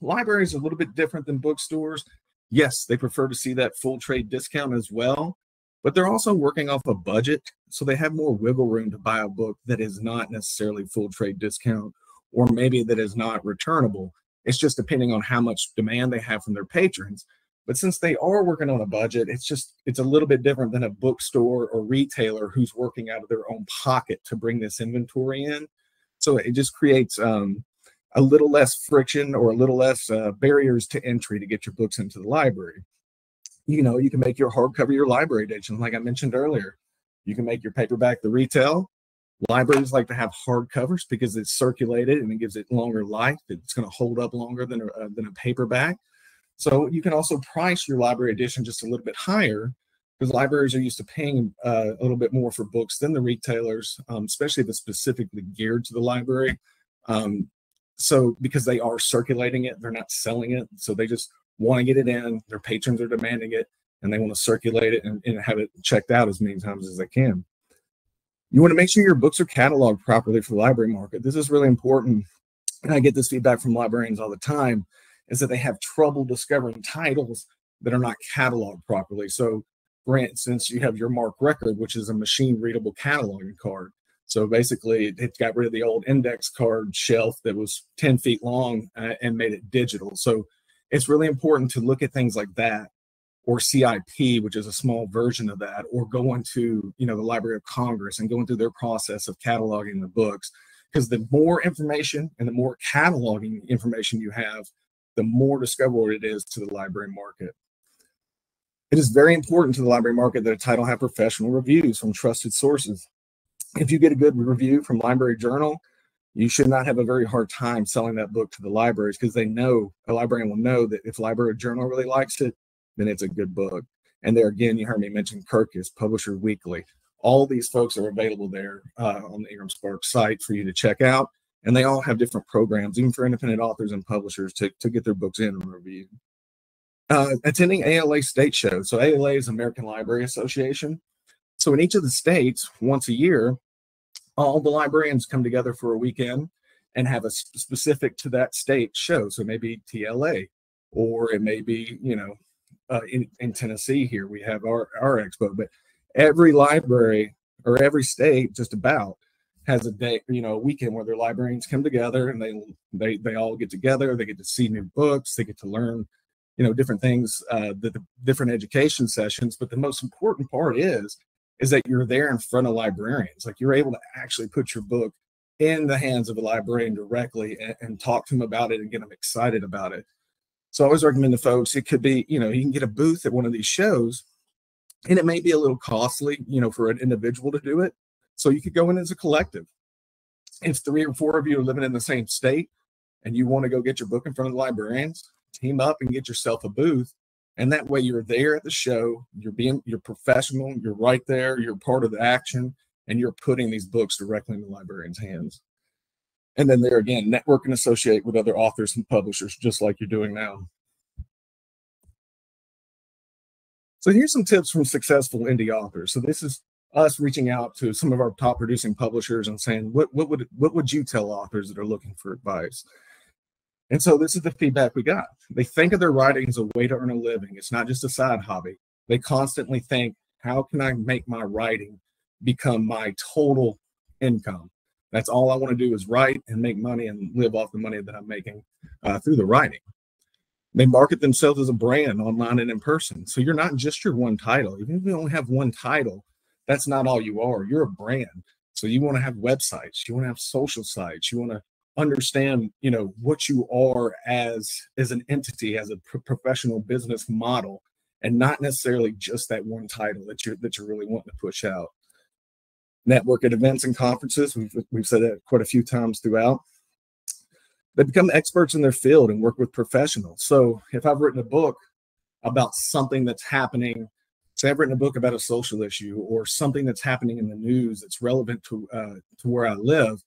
libraries are a little bit different than bookstores. Yes, they prefer to see that full trade discount as well, but they're also working off a budget. So they have more wiggle room to buy a book that is not necessarily full trade discount, or maybe that is not returnable. It's just depending on how much demand they have from their patrons. But since they are working on a budget, it's a little bit different than a bookstore or retailer who's working out of their own pocket to bring this inventory in. So it just creates a little less friction or a little less barriers to entry to get your books into the library. You can make your hardcover your library edition, like I mentioned earlier. You can make your paperback the retail. Libraries like to have hardcovers because it's circulated and it gives it longer life. It's going to hold up longer than a paperback. So you can also price your library edition just a little bit higher, because libraries are used to paying a little bit more for books than the retailers, especially if it's specifically geared to the library. So because they are circulating it, they're not selling it. So they just want to get it in. Their patrons are demanding it, and they want to circulate it and have it checked out as many times as they can. You want to make sure your books are cataloged properly for the library market. This is really important. And I get this feedback from librarians all the time, is that they have trouble discovering titles that are not cataloged properly. So for instance, you have your MARC record, which is a machine readable cataloging card. So basically it got rid of the old index card shelf that was 10 feet long and made it digital. So it's really important to look at things like that, or CIP, which is a small version of that, or go into the Library of Congress and going through their process of cataloging the books. Because the more information and the more cataloging information you have, the more discoverable it is to the library market. It is very important to the library market that a title have professional reviews from trusted sources. If you get a good review from Library Journal, you should not have a very hard time selling that book to the libraries, because a librarian will know that if Library Journal really likes it, then it's a good book. And there again, you heard me mention Kirkus, Publisher Weekly. All these folks are available there on the Ingram Sparks site for you to check out. And they all have different programs, even for independent authors and publishers, to get their books in and reviewed. Attending ALA state shows. So ALA is American Library Association. So in each of the states, once a year, all the librarians come together for a weekend and have a specific to that state show. So maybe TLA, or it may be, in Tennessee here, we have our expo. But every library or every state just about has a day, a weekend where their librarians come together and they all get together. They get to see new books. They get to learn, different things, the different education sessions. But the most important part is that you're there in front of librarians. Like, you're able to actually put your book in the hands of a librarian directly and talk to them about it and get them excited about it. So I always recommend to folks, it could be, you can get a booth at one of these shows, and it may be a little costly, for an individual to do it. So you could go in as a collective. If 3 or 4 of you are living in the same state and you want to go get your book in front of the librarians, team up and get yourself a booth. And that way you're there at the show, you're professional, you're right there, you're part of the action, and you're putting these books directly in the librarian's hands. And then there again, network and associate with other authors and publishers, just like you're doing now. So here's some tips from successful indie authors. So this is us reaching out to some of our top producing publishers and saying, what would you tell authors that are looking for advice? And so this is the feedback we got. They think of their writing as a way to earn a living. It's not just a side hobby. They constantly think, how can I make my writing become my total income? That's all I want to do, is write and make money and live off the money that I'm making through the writing. They market themselves as a brand online and in person. So you're not just your one title. Even if you only have one title, that's not all you are. You're a brand. So you want to have websites, you want to have social sites, you want to understand, you know, what you are as an entity, as a professional business model, and not necessarily just that one title that you're really wanting to push out. Network at events and conferences, we've said that quite a few times throughout. They become experts in their field and work with professionals. So if I've written a book about something that's happening, say I've written a book about a social issue or something that's happening in the news that's relevant to where I live,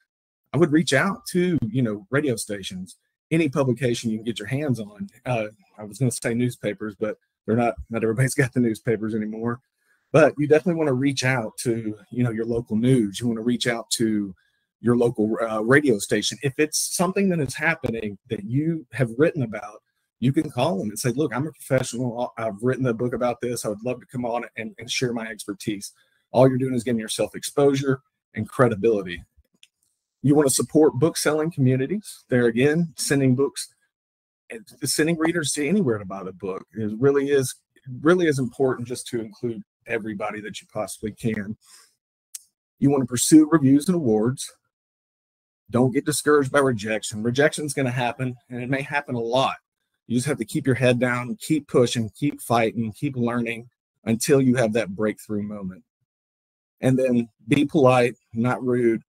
I would reach out to, you know, radio stations, any publication you can get your hands on. I was going to say newspapers, but they're not everybody's got the newspapers anymore. But you definitely want to reach out to, you know, your local news. You want to reach out to your local radio station. If it's something that is happening that you have written about, you can call them and say, look, I'm a professional. I've written a book about this. I would love to come on and share my expertise. All you're doing is getting yourself exposure and credibility. You want to support book selling communities. There again, sending books, sending readers to anywhere to buy the book. It really is important just to include everybody that you possibly can. You want to pursue reviews and awards. Don't get discouraged by rejection. Rejection is going to happen, and it may happen a lot. You just have to keep your head down, keep pushing, keep fighting, keep learning until you have that breakthrough moment. And then be polite, not rude.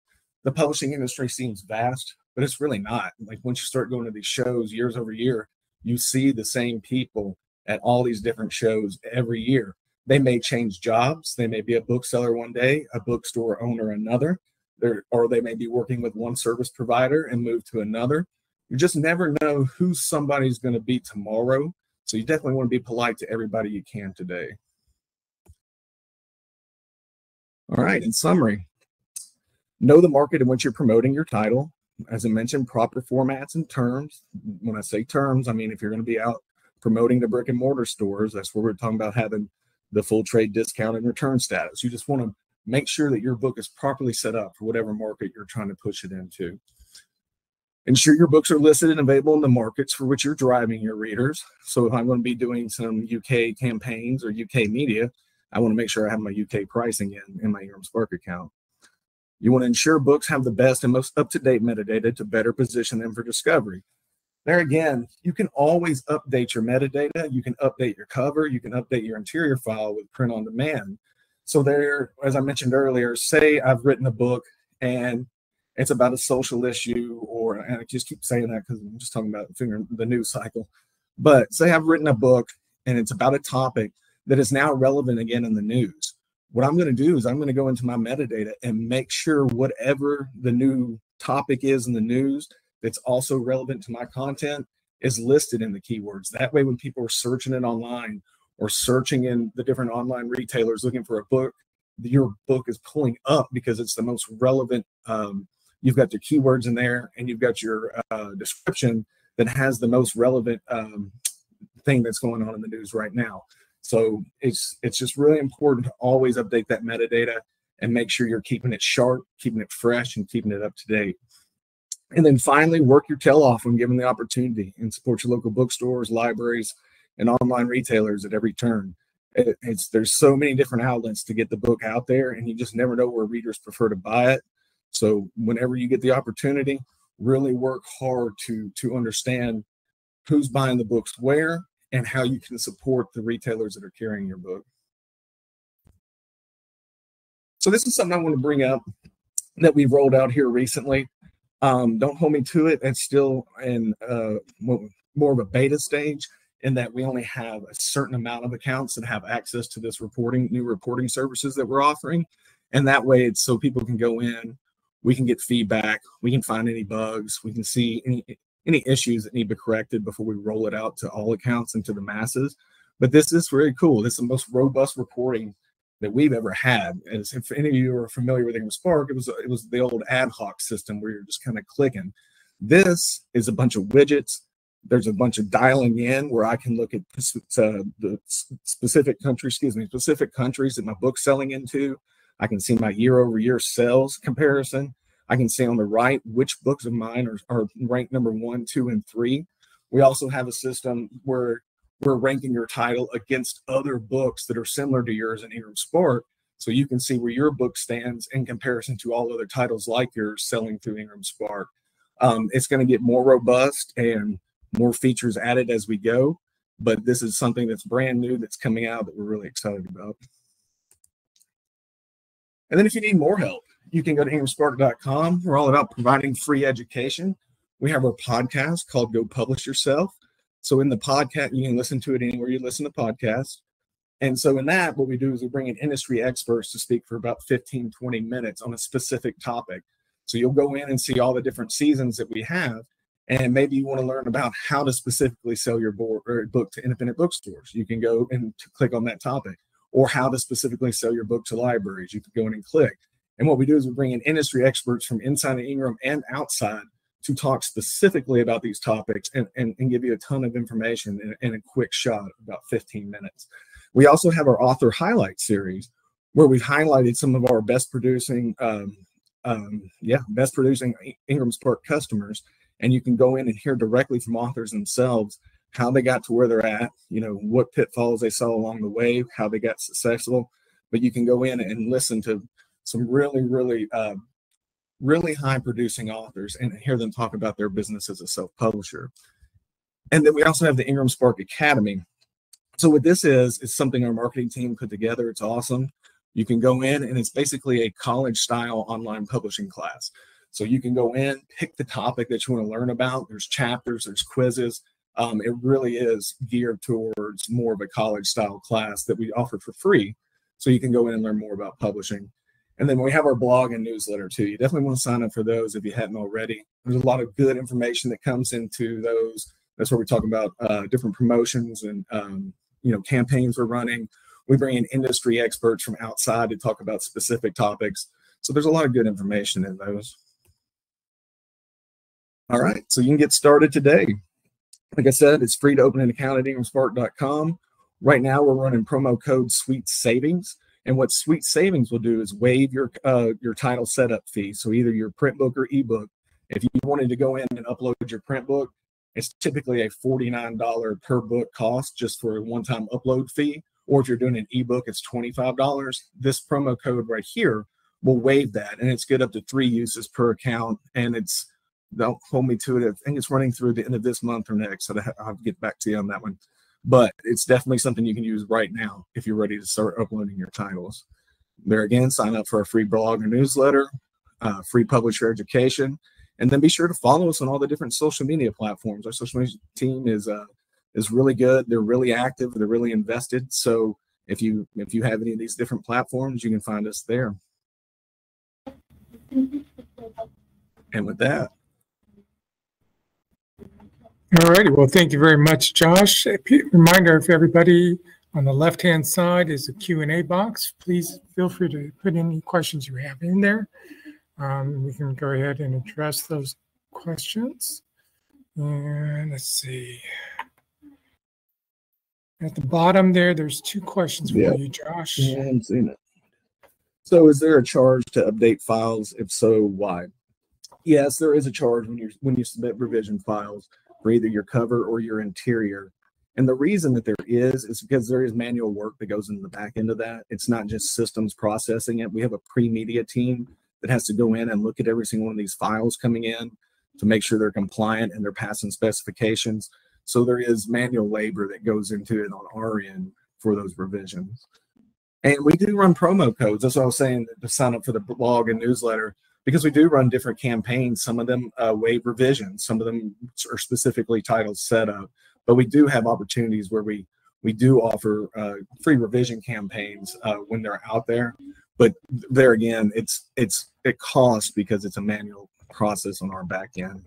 The publishing industry seems vast, but it's really not. Like once you start going to these shows years over year, you see the same people at all these different shows every year. They may change jobs. They may be a bookseller one day, a bookstore owner another, or they may be working with one service provider and move to another. You just never know who somebody's going to be tomorrow. So you definitely want to be polite to everybody you can today. All right, in summary, know the market in which you're promoting your title. As I mentioned, proper formats and terms. When I say terms, I mean if you're going to be out promoting the brick and mortar stores, that's where we're talking about having the full trade discount and return status. You just want to make sure that your book is properly set up for whatever market you're trying to push it into. Ensure your books are listed and available in the markets for which you're driving your readers. So if I'm going to be doing some UK campaigns or UK media, I want to make sure I have my UK pricing in my Ingram Spark account. You want to ensure books have the best and most up-to-date metadata to better position them for discovery. There again, you can always update your metadata. You can update your cover. You can update your interior file with print on demand. So there, as I mentioned earlier, say I've written a book and it's about a social issue, and I just keep saying that because I'm just talking about the news cycle. But say I've written a book and it's about a topic that is now relevant again in the news. What I'm going to do is I'm going to go into my metadata and make sure whatever the new topic is in the news that's also relevant to my content is listed in the keywords. That way, when people are searching it online or searching in the different online retailers looking for a book, your book is pulling up because it's the most relevant. You've got your keywords in there and you've got your description that has the most relevant thing that's going on in the news right now. So it's just really important to always update that metadata and make sure you're keeping it sharp, keeping it fresh, and keeping it up to date. And then finally, work your tail off when given the opportunity and support your local bookstores, libraries, and online retailers at every turn. There's so many different outlets to get the book out there, and you just never know where readers prefer to buy it. So whenever you get the opportunity, really work hard to understand who's buying the books where and how you can support the retailers that are carrying your book. So this is something I want to bring up that we've rolled out here recently. Don't hold me to it. It's still in more of a beta stage in that we only have a certain amount of accounts that have access to this new reporting services that we're offering. And that way it's so people can go in, we can get feedback, we can find any bugs, we can see any issues that need to be corrected before we roll it out to all accounts and to the masses. But this is really cool. This is the most robust reporting that we've ever had. As if any of you are familiar with Ingram Spark, it was the old ad hoc system where you're just kind of clicking. This is a bunch of widgets. There's a bunch of dialing in where I can look at the specific countries that my book's selling into. I can see my year-over-year sales comparison. I can see on the right which books of mine are ranked number 1, 2, and 3. We also have a system where we're ranking your title against other books that are similar to yours in Ingram Spark. So you can see where your book stands in comparison to all other titles like yours selling through Ingram Spark. It's going to get more robust and more features added as we go, but this is something that's brand new that's coming out that we're really excited about. And then if you need more help, you can go to ingramspark.com. We're all about providing free education. We have our podcast called Go Publish Yourself. So in the podcast, you can listen to it anywhere you listen to podcasts. And so in that, what we do is we bring in industry experts to speak for about 15, 20 minutes on a specific topic. So you'll go in and see all the different seasons that we have. And maybe you want to learn about how to specifically sell your book to independent bookstores. You can go and click on that topic. Or how to specifically sell your book to libraries. You can go in and click. And what we do is we bring in industry experts from inside of Ingram and outside to talk specifically about these topics and give you a ton of information in a quick shot, about 15 minutes. We also have our author highlight series where we've highlighted some of our best producing Ingram Spark customers. And you can go in and hear directly from authors themselves how they got to where they're at, what pitfalls they saw along the way, how they got successful. But you can go in and listen to some really high producing authors and hear them talk about their business as a self-publisher. And then we also have the Ingram Spark Academy. So what this is something our marketing team put together. It's awesome. You can go in and it's basically a college style online publishing class. So you can go in, pick the topic that you want to learn about. There's chapters, there's quizzes. It really is geared towards more of a college style class that we offer for free. So you can go in and learn more about publishing. And then we have our blog and newsletter too. You definitely want to sign up for those if you hadn't already. There's a lot of good information that comes into those. That's where we talk about different promotions and campaigns we're running. We bring in industry experts from outside to talk about specific topics. So there's a lot of good information in those. All right, so you can get started today. Like I said, it's free to open an account at ingramspark.com. Right now, we're running promo code Sweet Savings. And what Sweet Savings will do is waive your title setup fee. So either your print book or ebook. If you wanted to go in and upload your print book, it's typically a $49 per book cost just for a one-time upload fee. Or if you're doing an ebook, it's $25. This promo code right here will waive that. And it's good up to 3 uses per account. And don't hold me to it. I think it's running through the end of this month or next. So I'll have to get back to you on that one. But it's definitely something you can use right now if you're ready to start uploading your titles. There again, sign up for a free blog or newsletter, free publisher education, and then be sure to follow us on all the different social media platforms. Our social media team is really good. They're really active. They're really invested. So if you have any of these different platforms, you can find us there. And with that. All righty. Well, thank you very much, Josh. A reminder for everybody, on the left-hand side is a Q&A box. Please feel free to put any questions you have in there. We can go ahead and address those questions. And let's see. At the bottom there's 2 questions for you, Josh. Yeah, I haven't seen it. So is there a charge to update files? If so, why? Yes, there is a charge when you submit revision files for either your cover or your interior. And the reason that there is because there is manual work that goes in the back end of that. It's not just systems processing it. We have a pre-media team that has to go in and look at every single one of these files coming in to make sure they're compliant and they're passing specifications. So there is manual labor that goes into it on our end for those revisions. And we do run promo codes. That's what I was saying, to sign up for the blog and newsletter, because we do run different campaigns. Some of them waive revisions. Some of them are specifically titled setup. But we do have opportunities where we do offer free revision campaigns when they're out there. But there again, it costs because it's a manual process on our back end.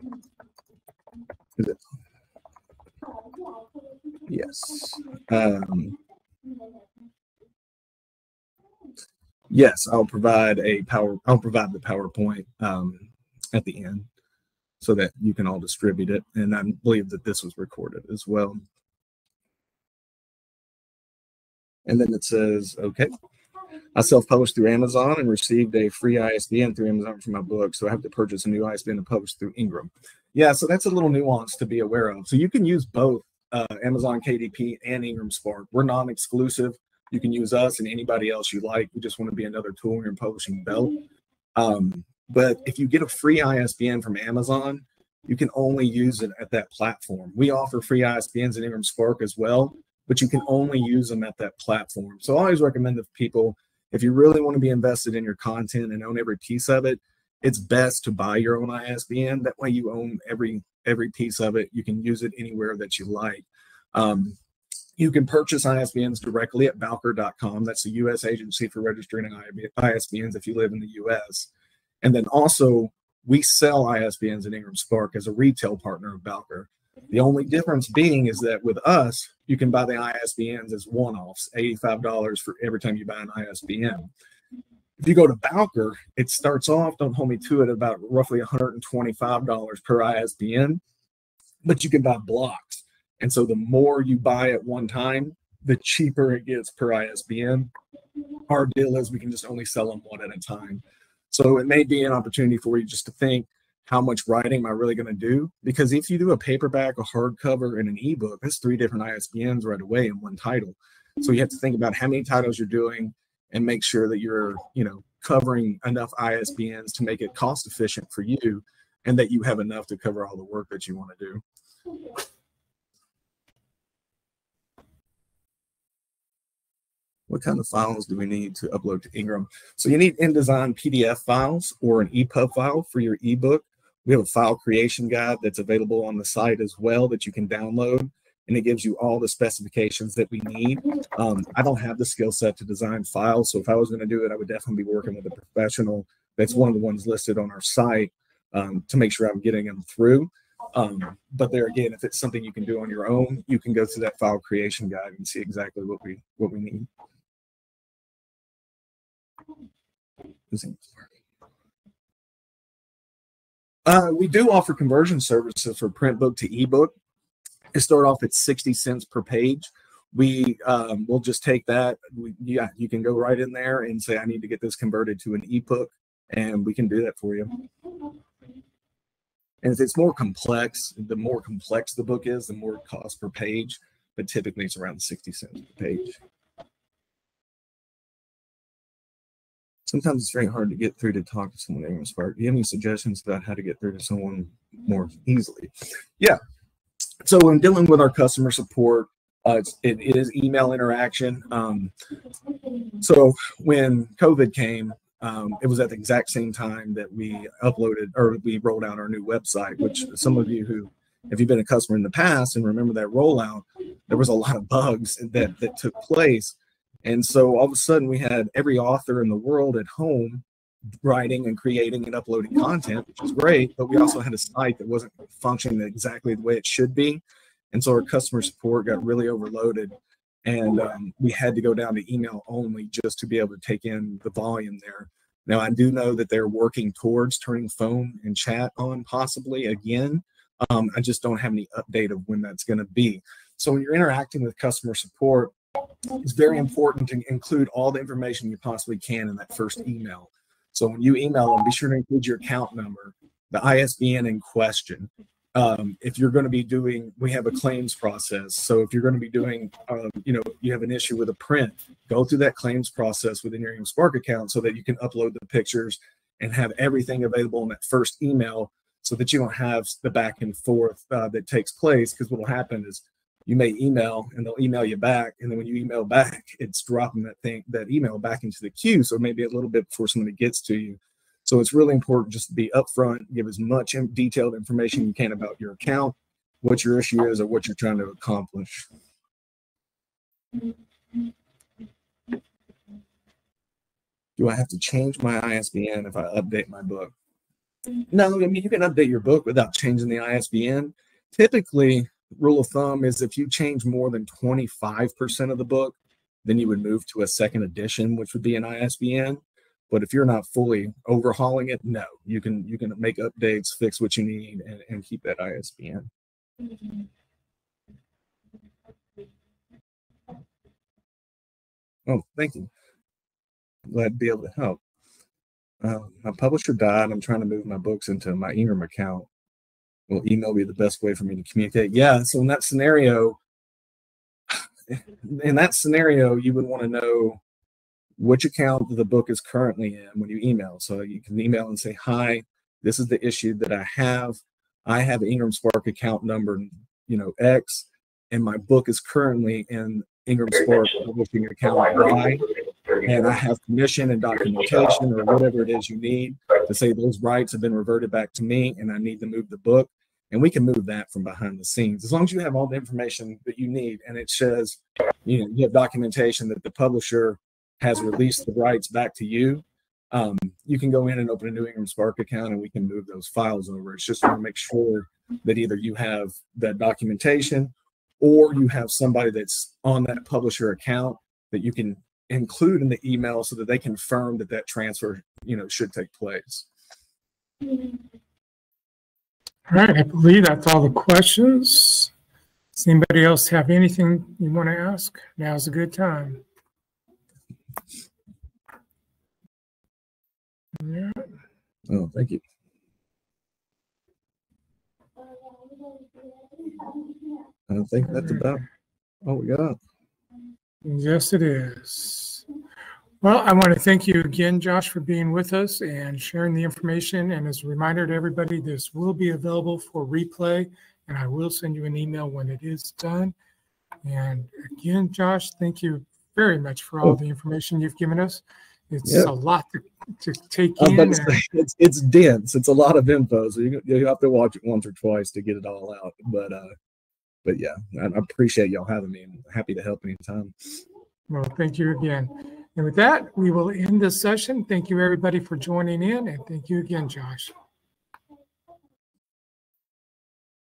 Yes. Yes, I'll provide the PowerPoint at the end so that you can all distribute it. And I believe that this was recorded as well. And then it says, okay, I self-published through Amazon and received a free ISBN through Amazon for my book. So I have to purchase a new ISBN and publish through Ingram. Yeah, so that's a little nuance to be aware of. So you can use both Amazon KDP and Ingram Spark. We're non-exclusive. You can use us and anybody else you like. We just want to be another tool in your publishing belt. But if you get a free ISBN from Amazon, you can only use it at that platform. We offer free ISBNs in Ingram Spark as well, but you can only use them at that platform. So I always recommend to people, if you really want to be invested in your content and own every piece of it, it's best to buy your own ISBN. That way you own every piece of it. You can use it anywhere that you like. You can purchase ISBNs directly at Bowker.com. That's the U.S. agency for registering ISBNs if you live in the U.S. And then also, we sell ISBNs in Ingram Spark as a retail partner of Bowker. The only difference being is that with us, you can buy the ISBNs as one-offs, $85 for every time you buy an ISBN. If you go to Bowker, it starts off, don't hold me to it, about roughly $125 per ISBN, but you can buy blocks. And so the more you buy at one time, the cheaper it gets per ISBN. Our deal is we can just only sell them one at a time. So it may be an opportunity for you just to think, how much writing am I really going to do? Because if you do a paperback, a hardcover, and an ebook, that's 3 different ISBNs right away in one title. So you have to think about how many titles you're doing and make sure that you're, covering enough ISBNs to make it cost efficient for you, and that you have enough to cover all the work that you want to do. What kind of files do we need to upload to Ingram? So you need InDesign PDF files or an EPUB file for your ebook. We have a file creation guide that's available on the site as well that you can download, and it gives you all the specifications that we need. I don't have the skill set to design files, so if I was going to do it, I would definitely be working with a professional that's one of the ones listed on our site to make sure I'm getting them through. But there again, if it's something you can do on your own, you can go through that file creation guide and see exactly what we need. We do offer conversion services for print book to ebook. It start off at 60 cents per page. We'll just take that. You can go right in there and say, I need to get this converted to an ebook, and we can do that for you. And if it's more complex, the more complex the book is, the more it costs per page, but typically it's around 60 cents per page. Sometimes it's very hard to get through to talk to someone in Ingram Spark. Do you have any suggestions about how to get through to someone more easily? Yeah. So when dealing with our customer support, it is email interaction. So when COVID came, it was at the exact same time that we rolled out our new website, which some of you who, if you've been a customer in the past and remember that rollout, there was a lot of bugs that took place. And so all of a sudden we had every author in the world at home writing and creating and uploading content, which was great, but we also had a site that wasn't functioning exactly the way it should be. And so our customer support got really overloaded, and we had to go down to email only just to be able to take in the volume there. Now, I do know that they're working towards turning phone and chat on possibly again. I just don't have any update of when that's going to be. So when you're interacting with customer support, it's very important to include all the information you possibly can in that first email. So when you email them, be sure to include your account number, the ISBN in question. If you're going to be doing, we have a claims process. So if you're going to be doing, you have an issue with a print, go through that claims process within your Ingram Spark account so that you can upload the pictures and have everything available in that first email so that you don't have the back and forth that takes place. Because what will happen is you may email and they'll email you back. And then when you email back, it's dropping that email back into the queue. So maybe a little bit before somebody gets to you. So it's really important just to be upfront, give as much detailed information you can about your account, what your issue is, or what you're trying to accomplish. Do I have to change my ISBN if I update my book? No, I mean, you can update your book without changing the ISBN. Typically, rule of thumb is if you change more than 25% of the book, then you would move to a second edition, which would be an ISBN. But if you're not fully overhauling it, no, you can make updates, fix what you need, and keep that ISBN. Oh, thank you. Glad to be able to help. My publisher died. I'm trying to move my books into my Ingram account. Will email be the best way for me to communicate? Yeah, so in that scenario, in that scenario, you would want to know which account the book is currently in when you email. So you can email and say, hi, this is the issue that I have. I have Ingram Spark account number, X, and my book is currently in Ingram Spark publishing account Y, and I have permission and documentation or whatever it is you need to say those rights have been reverted back to me and I need to move the book. And we can move that from behind the scenes as long as you have all the information that you need and it says, you have documentation that the publisher has released the rights back to you. You can go in and open a new Ingram Spark account and we can move those files over. It's just want to make sure that either you have that documentation or you have somebody that's on that publisher account that you can include in the email so that they confirm that that transfer, should take place. All right, I believe that's all the questions. Does anybody else have anything you want to ask? Now's a good time. Yeah. Oh, thank you. I think that's about all we got. Yes, it is. Well, I want to thank you again, Josh, for being with us and sharing the information. And as a reminder to everybody, this will be available for replay, and I will send you an email when it is done. And again, Josh, thank you very much for all the information you've given us. It's a lot to take in. It's dense. It's a lot of info, so you have to watch it once or twice to get it all out. But yeah, I appreciate y'all having me. I'm happy to help anytime. Well, thank you again. And with that, we will end this session. Thank you, everybody, for joining in. And thank you again, Josh.